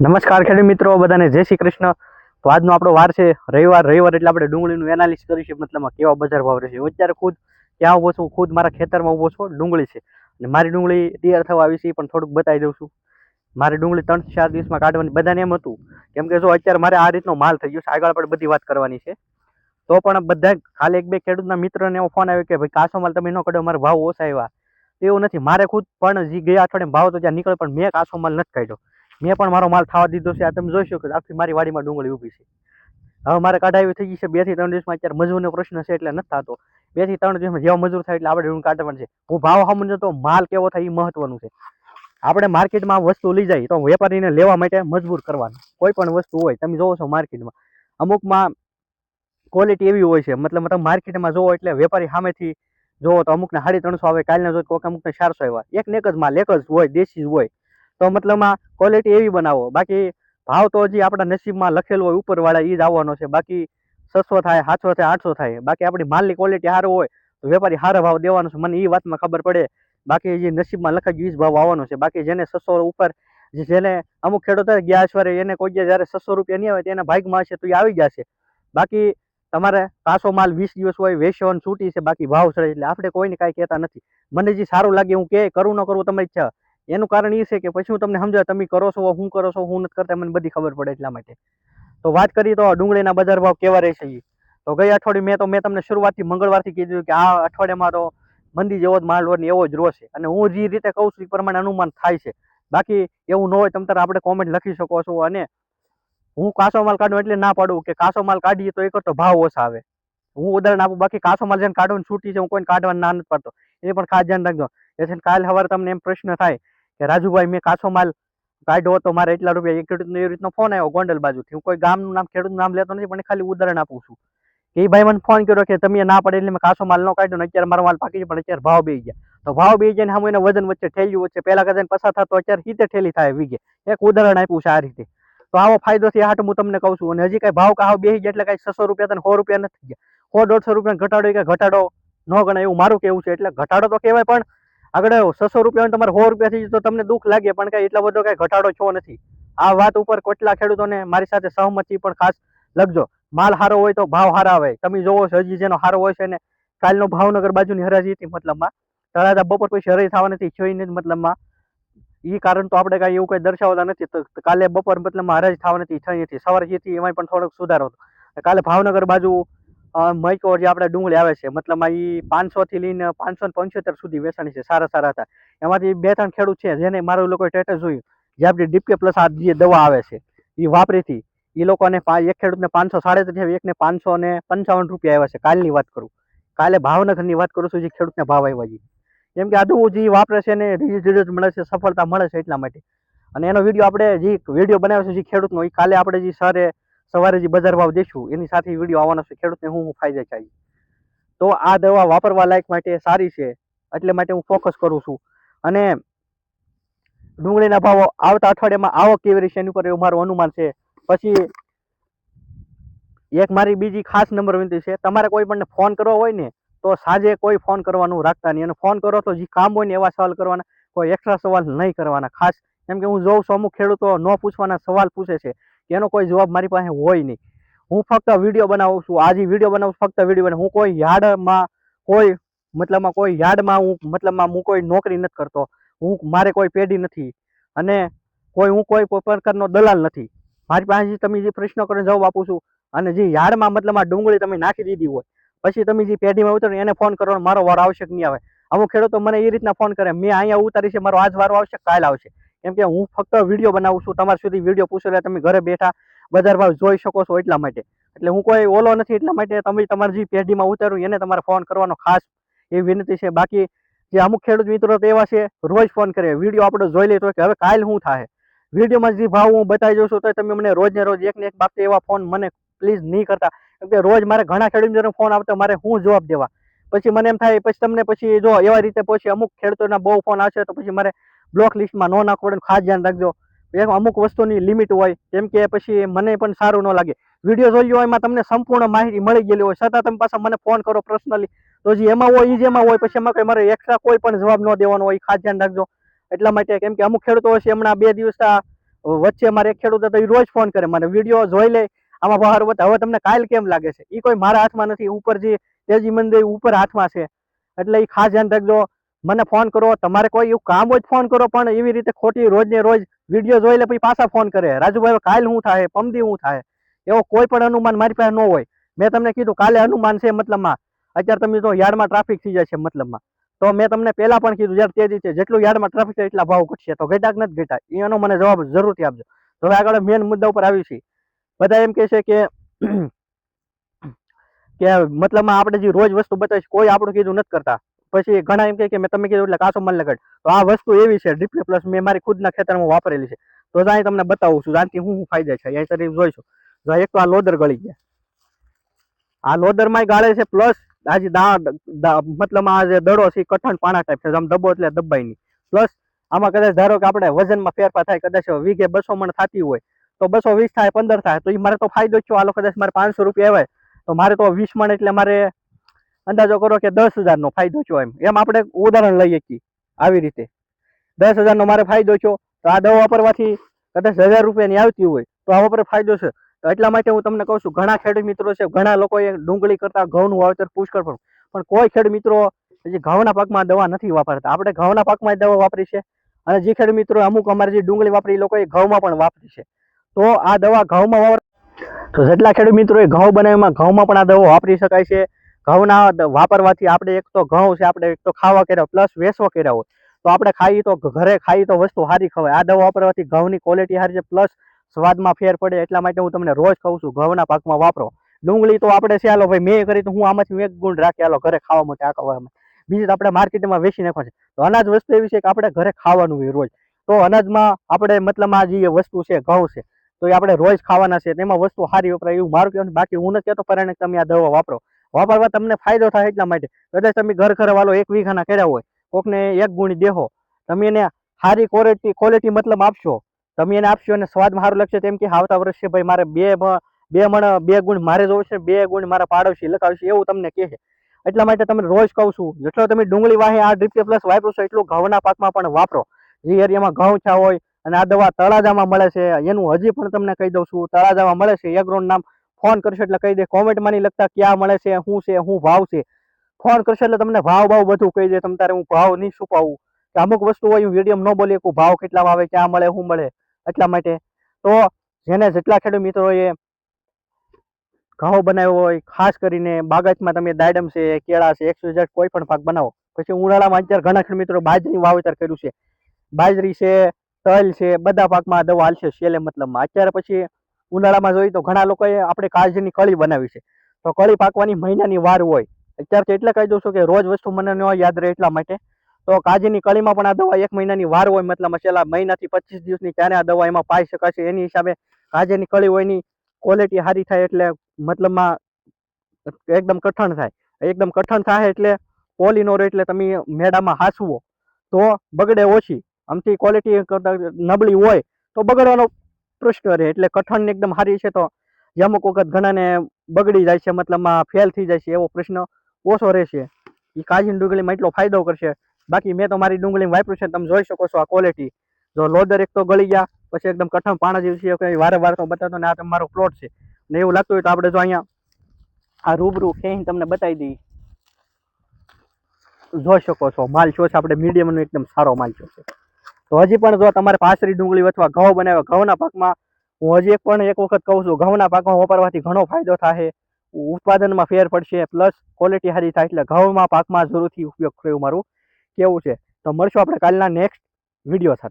નમસ્કાર ખેડૂત મિત્રો, બધાને જય શ્રી કૃષ્ણ. તો આજનો આપણો વાર છે રવિવાર એટલે આપણે ડુંગળીનું એનાલિસિસ કરીશું. મતલબમાં કેવા બજાર ભાવ રહેશે. હું અત્યારે ખુદ ત્યાં ઊભો છું, ખુદ મારા ખેતરમાં ઊભો છું. ડુંગળી છે અને મારી ડુંગળી તૈયાર થવા આવી છે, એ પણ થોડુંક બતાવી દઉં છું. મારી ડુંગળી 3-4 દિવસમાં કાઢવાની બધાને એમ હતું, કેમ કે જો અત્યારે મારે આ રીતનો માલ થઈ ગયો છે. આગળ આપણે બધી વાત કરવાની છે. તો પણ બધા ખાલી એક બે ખેડૂતના મિત્રને એવો ફોન આવ્યો કે ભાઈ કાચો માલ તમે ન કાઢો, મારા ભાવ ઓછા આવ્યા. એવું નથી, મારે ખુદ પણ જે ગયા અઠવાડિયે ભાવ તો ત્યાં નીકળે, પણ મેં કાચો માલ નથી કાઢ્યો. મેં પણ મારો માલ થવા દીધો છે. આ તમે જોઈ શકો છો, આખી મારી વાડીમાં ડુંગળી ઊભી છે. હવે મારે કઢાવી થઈ ગઈ છે 2 થી 3 દિવસમાં. અત્યારે મજૂરનો પ્રશ્ન છે એટલે નથી થતો. 2 થી 3 દિવસમાં જેવા મજૂર થાય એટલે આપણે ડુંગળી કાઢવાનું છે. હું ભાવ સમજો તો માલ કેવો થાય એ મહત્વનું છે. આપણે માર્કેટમાં વસ્તુ લઈ જાય તો વેપારીને લેવા માટે મજબૂર કરવાનું. કોઈ પણ વસ્તુ હોય, તમે જોવો છો માર્કેટમાં અમુકમાં ક્વોલિટી એવી હોય છે, મતલબ તમે માર્કેટમાં જોવો એટલે વેપારી સામેથી જોવો તો અમુકને 350 આવે, કાલના જો કોઈક અમુકને 400 આવ્યા. એક ને એક જ માલ, એક જ હોય, દેશી જ હોય. તો મતલબમાં ક્વોલિટી એવી બનાવો. બાકી ભાવ તો હજી આપણા નસીબમાં લખેલું હોય ઉપરવાળા એ જ આવવાનો છે. બાકી 600 થાય, 700 થાય, 800 થાય. બાકી આપણી માલની ક્વોલિટી સારું હોય તો વેપારી સારા ભાવ દેવાનો છે. મને એ વાતમાં ખબર પડે. બાકી જે નસીબમાં લખાઈ ગયું એ જ ભાવ આવવાનો છે. બાકી જેને 600 ઉપર, જેને અમુક ખેડૂતો ગયા અઠવાડિયે એને કોઈ જયારે 600 રૂપિયા નહીં આવે તેના ભાગમાં હશે તો એ આવી જશે. બાકી તમારે કાચો માલ 20 દિવસ હોય, વેચવાનું છૂટી છે, બાકી ભાવ ચડે. એટલે આપણે કોઈને કાંઈ કહેતા નથી. મને જે સારું લાગે હું કે કરું ન કરું તમારી ઈચ્છા. એનું કારણ એ છે કે પછી હું તમને સમજાવ, તમે કરો છો, હું કરો છો, હું નથી કરતા, મને બધી ખબર પડે એટલા માટે. તો વાત કરી તો ડુંગળીના બજાર ભાવ કેવા રહેશે. તો ગઈ અઠવાડિયે મેં તમને શરૂઆતથી મંગળવારથી કીધું કે આ અઠવાડિયામાં તો મંદી જેવો જ માલ હોય ને એવો જ રોશે. અને હું જે રીતે કહું છું એ પ્રમાણે અનુમાન થાય છે. બાકી એવું ન હોય તમ તારે આપણે કોમેન્ટ લખી શકો છો. અને હું કાચો માલ કાઢું એટલે ના પાડું કે કાચો માલ કાઢીએ તો એક તો ભાવ ઓછા આવે. હું ઉદાહરણ આપું. બાકી કાચો માલ જેને કાઢવાની છૂટી છે, હું કોઈને કાઢવા ના નથી પાડતો. એ પણ ખાસ ધ્યાન રાખજો. એટલે કાલ સવારે તમને એમ પ્રશ્ન થાય કે રાજુભાઈ મેં કાચો માલ કાઢ્યો તો મારે એટલા રૂપિયા. એક ખેડૂતનો એવી રીતનો ફોન આવ્યો ગોંડલ બાજુથી. હું કોઈ ગામનું નામ, ખેડૂતનું નામ લેતો નથી, પણ ખાલી ઉદાહરણ આપું છું. એ ભાઈ મને ફોન કર્યો કે તમે ના પડે એટલે મેં કાચો માલ ન કાઢ્યો ને અત્યારે મારો માલ પાકી છે, પણ અત્યારે ભાવ બે ગયા. તો ભાવ બે જાય ને સામે એના વજન વચ્ચે ઠેલ્યું વચ્ચે પહેલા કદાચ પસાર થતો, અત્યારે 70 ઠેલી થાય વીઘે. એક ઉદાહરણ આપ્યું છે આ રીતે. તો આવો ફાયદો છે, હાટ હું તમને કહું છું. અને હજી કઈ ભાવ કાવ બેસી ગયા એટલે કઈ 600 રૂપિયા 100 રૂપિયા નથી ગયા. 100-150 રૂપિયા ઘટાડો કે ઘટાડો ન ગણાય એવું મારું કેવું છે. એટલે ઘટાડો તો કહેવાય, પણ આગળ 600 રૂપિયા તમારે 100 રૂપિયા થઈ જાય તો તમને દુઃખ લાગે, પણ કઈ એટલો બધો કઈ ઘટાડો છો નથી. આ વાત ઉપર કેટલા ખેડૂતોને મારી સાથે સહમતી પણ ખાસ લખજો. માલ સારો હોય તો ભાવ સારા આવે. તમે જોવો છો હજી જેનો સારો હોય છે ને, કાલનો ભાવનગર બાજુની હરાજી હતી, મતલબમાં તળાજા બપોર પછી હરાજી થવા નથી જોઈ નથી, મતલબમાં એ કારણ તો આપણે કઈ એવું કઈ દર્શાવતા નથી. તો કાલે બપોર મતલબમાં હરાજી થવા નથી થઈ હતી. સવારે જે હતી એમાં પણ થોડોક સુધારો હતો. કાલે ભાવનગર બાજુ મૈકો જે આપણે ડુંગળી આવે છે, મતલબમાં એ 500 થી લઈને 575 સુધી વેચાણી છે. સારા સારા હતા. એમાંથી 2-3 ખેડૂત છે જેને મારું લોકો સ્ટેટસ જોયું, જે આપણી ડીપકે પ્લસ આ જે દવા આવે છે એ વાપરીથી એ લોકોને એક ખેડૂતને 537, એકને 555 રૂપિયા આવ્યા છે. કાલની વાત કરું, કાલે ભાવનગરની વાત કરું છું, જે ખેડૂતને ભાવ આવ્યા છે. કેમ કે આ દવા જે વાપરે છે ને રિઝલ્ટ મળે છે, સફળતા મળે છે એટલા માટે. અને એનો વિડીયો આપણે જે વિડીયો બનાવ્યો છે જે ખેડૂતનો, એ કાલે આપણે જે સવારે જે બજાર ભાવ દઈશું એની સાથે વિડીયો આવવાનો છે. ખેડૂતને હું ફાયદા થાય. તો આ દવા વાપરવા લાયક માટે સારી છે, એટલે માટે હું ફોકસ કરું છું. અને ડુંગળીના ભાવો આવતા અઠવાડિયામાં આવક કેવી રહેશે એની ઉપર એવું મારું અનુમાન છે. પછી એક મારી બીજી ખાસ નંબર વિનંતી છે, તમારે કોઈ પણ ફોન કરવો હોય ને તો સાંજે કોઈ ફોન કરવાનું રાખતા નહીં. અને ફોન કરો તો જે કામ હોય ને એવા સવાલ કરવાના, કોઈ એક્સ્ટ્રા સવાલ નહીં કરવાના ખાસ. કેમ કે હું જોઉં છું અમુક ખેડૂતો ન પૂછવાના સવાલ પૂછે છે, એનો કોઈ જવાબ મારી પાસે હોય નહીં. હું ફક્ત વિડીયો બનાવું છું. આજે વિડીયો બનાવું છું, ફક્ત વિડીયો બનાવું. હું કોઈ યાર્ડમાં કોઈ મતલબમાં કોઈ યાર્ડમાં હું મતલબમાં હું કોઈ નોકરી નથી કરતો. મારે કોઈ પેઢી નથી. અને હું કોઈ પ્રકારનો દલાલ નથી. મારી પાસે તમે જે પ્રશ્ન કરીને જવાબ આપું છું. અને જે યાર્ડમાં મતલબમાં ડુંગળી તમે નાખી દીધી હોય, પછી તમે જે પેઢીમાં ઉતરો એને ફોન કરવાનો મારો વારો આવશે કે નહીં આવે. અમુક ખેડૂતો મને એ રીતના ફોન કરે, મેં અહીંયા ઉતારી છે, મારો આજ વારો આવશે, કાલ આવશે. કેમ કે હું ફક્ત વિડીયો બનાવું છું, તમારા સુધી વિડીયો પૂછો એટલે તમે ઘરે બેઠા બજાર ભાવ જોઈ શકો છો એટલા માટે. એટલે હું કોઈ ઓલો નથી, એટલા માટે તમે તમારી જે પેઢીમાં ઉતાર્યું એને તમારે ફોન કરવાનો ખાસ એ વિનંતી છે. બાકી જે અમુક ખેડૂત મિત્રો તો એવા છે, રોજ ફોન કરે, વિડીયો આપણે જોઈ લઈએ તો કે હવે કાલ શું થાય. વિડીયોમાં જે ભાવ હું બતાવી દઉં છું તો તમે મને રોજ ને રોજ એક ને એક બાબતે એવા ફોન મને પ્લીઝ નહીં કરતા. કેમ કે રોજ મારે ઘણા ખેડૂત મિત્રો ફોન આવતો, મારે હું જવાબ દેવા. પછી મને એમ થાય, પછી તમને પછી જો એવા રીતે પછી અમુક ખેડૂતોના બહુ ફોન આવશે તો પછી મારે બ્લોક લિસ્ટમાં ન નાખવું પડે. ખાસ ધ્યાન રાખજો. અમુક વસ્તુની લિમિટ હોય, કેમ કે પછી મને પણ સારું ન લાગે. વિડીયો જોઈ હોય એમાં તમને સંપૂર્ણ માહિતી મળી ગયેલી હોય, છતાં તમે પાછા મને ફોન કરો પર્સનલી, તો જે એમાં હોય એ જ એમાં હોય. પછી એમાં કઈ મારે એક્સ્ટ્રા કોઈ પણ જવાબ ન દેવાનો હોય, ખાસ ધ્યાન રાખજો એટલા માટે. કેમ કે અમુક ખેડૂતો હશે હમણાં 2 દિવસ વચ્ચે મારે એક ખેડૂત હતો, એ રોજ ફોન કરે મને, વિડીયો જોઈ લે આમાં બહાર બતા, હવે તમને કાલ કેમ લાગે છે, એ કોઈ મારા હાથમાં નથી, ઉપર જે તેજી મંદિર ઉપર હાથમાં છે. એટલે એ ખાસ ધ્યાન રાખજો, મને ફોન કરો, તમારે કોઈ એવું કામ હોય ફોન કરો, પણ એવી રીતે ખોટી રોજ ને રોજ વિડીયો જોઈ લે પછી પાછા ફોન કરે, રાજુભાઈ કાલ શું થાય, પમદી શું થાય, એવો કોઈ પણ અનુમાન મારી પાસે ન હોય. મેં તમને કીધું કાલે અનુમાન છે, મતલબમાં અત્યારે તમે તો યાર્ડમાં ટ્રાફિક થઈ જાય છે, મતલબમાં તો મેં તમને પહેલા પણ કીધું જ્યારે તેજી છે, જેટલું યાર્ડમાં ટ્રાફિક છે એટલા ભાવ ઘટશે, તો ઘટ્યા કે નથી ઘટ્યા એનો મને જવાબ જરૂરથી આપજો. તો હવે આગળ મેન મુદ્દા ઉપર આવી છે. બધા એમ કહે છે કે મતલબમાં આપણે જે રોજ વસ્તુ બતાવી કોઈ આપણું કીધું નથી કરતા. પછી ઘણા એમ કે મેં તમે કીધું એટલે કાચો માલ લગાડ, તો આ વસ્તુ એવી છે ડીપી પ્લસ મેં મારી ખુદના ખેતરમાં વાપરેલી છે. તો અહીં તમને બતાવું છું, આનાથી શું ફાયદા છે અહીં તરીકે જોઈશું. જો એક તો આ લોદર ગળી ગયા, આ લોદરમાં ગાળે છે, પ્લસ આજે મતલબ આ જે દડો છે કઠણ પાણા ટાઈપ છે, આમ દબો એટલે દબાઈ નહીં. પ્લસ આમાં કદાચ ધારો કે આપણે વજનમાં ફેરફાર થાય, કદાચ વીઘે 200 મણ થતી હોય તો 220 થાય 15 થાય, તો એ મારે તો ફાયદો જ છે. આલો કદાચ મારે 500 રૂપિયા આવે તો મારે તો 20 મણ એટલે મારે અંદાજો કરો કે 10,000 નો ફાયદો છો. એમ આપણે ઉદાહરણ લઈએ કે આવી રીતે 10,000 નો મારે ફાયદો છો. તો આ દવા વાપરવાથી કદાચ 1000 રૂપિયાની આવતી હોય તો આ વાપરે ફાયદો છે. તો એટલા માટે હું તમને કહું છું, ઘણા ખેડૂત મિત્રો છે, ઘણા લોકોએ ડુંગળી કરતા ઘઉંનું વાવેતર પુષ્કળ પણ કોઈ ખેડૂત મિત્રો હજી ઘઉંના પાકમાં દવા નથી વાપરતા. આપણે ઘઉંના પાકમાં દવા વાપરી છે, અને જે ખેડૂત મિત્રો અમુક અમારે જે ડુંગળી વાપરી એ લોકોએ ઘઉંમાં પણ વાપરી છે. તો આ દવા ઘઉંમાં વાપર, તો જેટલા ખેડૂત મિત્રોએ ઘઉં બનાવ્યામાં ઘઉંમાં પણ આ દવા વાપરી શકાય છે. ઘઉંના વાપરવાથી આપણે એક તો ઘઉં છે, આપણે એક તો ખાવા કર્યા પ્લસ વેસવા કર્યા હોય તો આપણે ખાઈએ તો ઘરે ખાઈએ તો વસ્તુ સારી ખવાય. આ દવા વાપરવાથી ઘઉંની ક્વોલિટી સારી છે, પ્લસ સ્વાદમાં ફેર પડે. એટલા માટે હું તમને રોજ કહું છું ઘઉંના પાકમાં વાપરો. ડુંગળી તો આપણે છે, હાલો ભાઈ મેં કરી તો હું આમાંથી એક ગુણ રાખી, હાલો ઘરે ખાવા માટે આ ખાવામાં, બીજી તો આપણે માર્કેટમાં વેચી નાખવા છે. તો અનાજ વસ્તુ એવી છે કે આપણે ઘરે ખાવાનું હોય રોજ, તો અનાજમાં આપણે મતલબ આ જે વસ્તુ છે ઘઉં છે તો એ આપણે રોજ ખાવાના છે, તેમાં વસ્તુ સારી વપરાય એવું મારું કહેવાનું. બાકી હું નથી કહેતો પરિણામ તમે આ દવા વાપરો, વાપરવા તમને ફાયદો થાય એટલા માટે. કદાચ તમે ઘર વાલો 1 વીઘાના કર્યા હોય, કોકને 1 ગુણી દેહો, તમે એને સારી ક્વોલિટી મતલબ આપશો, તમે એને આપશો અને સ્વાદમાં સારું લાગશે, તેમ કે આવતા વર્ષે ભાઈ મારે 2 ગુણ મારે જોવું છે, 2 ગુણ મારા પાડોશી લખાવશે એવું તમને કહે છે. એટલા માટે તમે રોજ કહું છું, જેટલો તમે ડુંગળી વાહે આ ડીપી પ્લસ વાપરો છો એટલું ઘઉંના પાકમાં પણ વાપરો. જે એરિયામાં ઘઉં થયા હોય, અને આ દવા તળાજામાં મળે છે, એનું હજી પણ તમને કહી દઉં છું, તળાજામાં મળે છે. એગ્રોનું નામ ફોન કરશો એટલે કહી દે, કોમેન્ટમાં નહીં લખતા ક્યાં મળે છે, શું ભાવ છે. ફોન કરશો એટલે તમને ભાવ બધું કહી દે. તમ તારે હું ભાવ નહીં છુપાવું, કે અમુક વસ્તુ હોય હું વિડીયો ન બોલી શકું, ભાવ કેટલા આવે, ક્યાં મળે, શું મળે. એટલા માટે તો જેને જેટલા ખેડૂત મિત્રોએ ઘઉં બનાવ્યો હોય, ખાસ કરીને બાગાયતમાં તમે દાડમ છે, કેળા છે, XYZ કોઈ પણ પાક બનાવો. પછી ઉનાળામાં અત્યારે ઘણા ખેડૂત મિત્રો બાજરી વાવેતર કર્યું છે, બાજરી છે, તલ છે, બધા પાકમાં દવા હાલશે છેલ્લે મતલબમાં. અત્યારે પછી ઉનાળામાં જોઈએ તો ઘણા લોકોએ આપણે કાજની કળી બનાવી છે, તો કળી પાકવાની મહિનાની વાર હોય. અત્યારથી એટલે કહી દઉં છું કે રોજ વસ્તુ મને ન યાદ રહે એટલા માટે. તો કાજની કળીમાં પણ આ દવા 1 મહિનાની વાર હોય, મતલબ છેલ્લા મહિનાથી 25 દિવસની ત્યારે આ દવા એમાં પાઈ શકાશે. એની હિસાબે કાજની કળી હોય એની ક્વોલિટી સારી થાય, એટલે મતલબમાં એકદમ કઠણ થાય. એકદમ કઠણ થાય એટલે પોલી નો રહે, એટલે તમે મેડામાં હાંસવો તો બગડે ઓછી. આમથી ક્વોલિટી નબળી હોય તો બગડવાનો પ્રશ્ન રહે. એટલે કઠણ એકદમ સારી છે તો અમુક વખત ઘણાને બગડી જાય છે, મતલબમાં ફેલ થઈ જાય છે, એવો પ્રશ્ન ઓછો રહેશે. એ કાજની ડુંગળીમાં એટલો ફાયદો કરશે. બાકી મેં તો મારી ડુંગળીમાં વાપર્યું છે, તમે જોઈ શકો છો આ ક્વોલિટી. જો લોદર એક તો ગળી ગયા, પછી એકદમ કઠણ પાણા જેવી છે, વારે તો બતાવતો ને આ તમારો પ્લોટ છે ને એવું લાગતું હોય તો આપણે જો અહીંયા આ રૂબરૂ ખેંચીને તમને બતાવી દઈએ, જોઈ શકો છો માલ શું છે, આપણે મીડિયમનો એકદમ સારો માલ છે. તો હજી પણ જો તમારે પાસરી ડુંગળી અથવા ઘઉં બનાવ્યા, ઘઉંના પાકમાં હું હજી એક વખત કહું છું, ઘઉંના પાકમાં વાપરવાથી ઘણો ફાયદો થાય, ઉત્પાદનમાં ફેર પડશે, પ્લસ ક્વોલિટી સારી થાય. એટલે ઘઉંમાં પાકમાં જરૂરથી ઉપયોગ કર્યો મારું કેવું છે. તો મળશું આપણે કાલના નેક્સ્ટ વિડીયો સાથે.